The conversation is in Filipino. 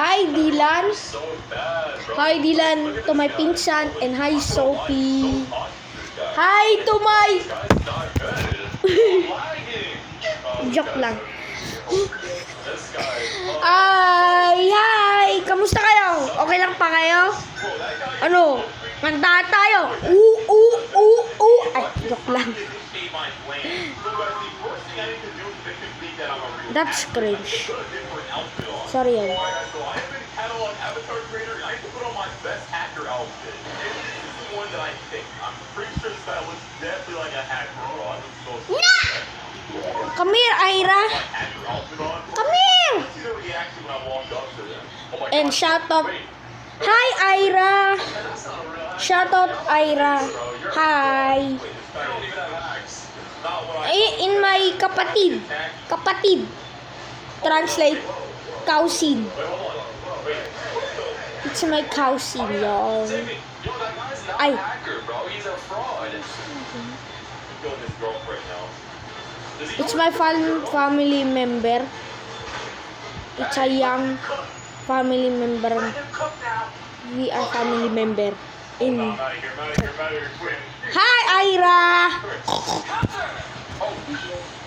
Hi Dylan. Hi Dylan to my pinsan and hi Sophie. Hi to my joke lang. Hi. Kamusta kayo? Okay lang pa kayo? Ano? Kanta tayo. Ay, joke lang. That's cringe. Sorry yan. Come here, Ira. Come here. And shout out. Hi, Ira. Shout out, Ira. Hi. In my kapatid. Translate. Cousin. It's my cousin, y'all. Ay. It's my family member. It's a young family member. We are family member. Hi, Ira.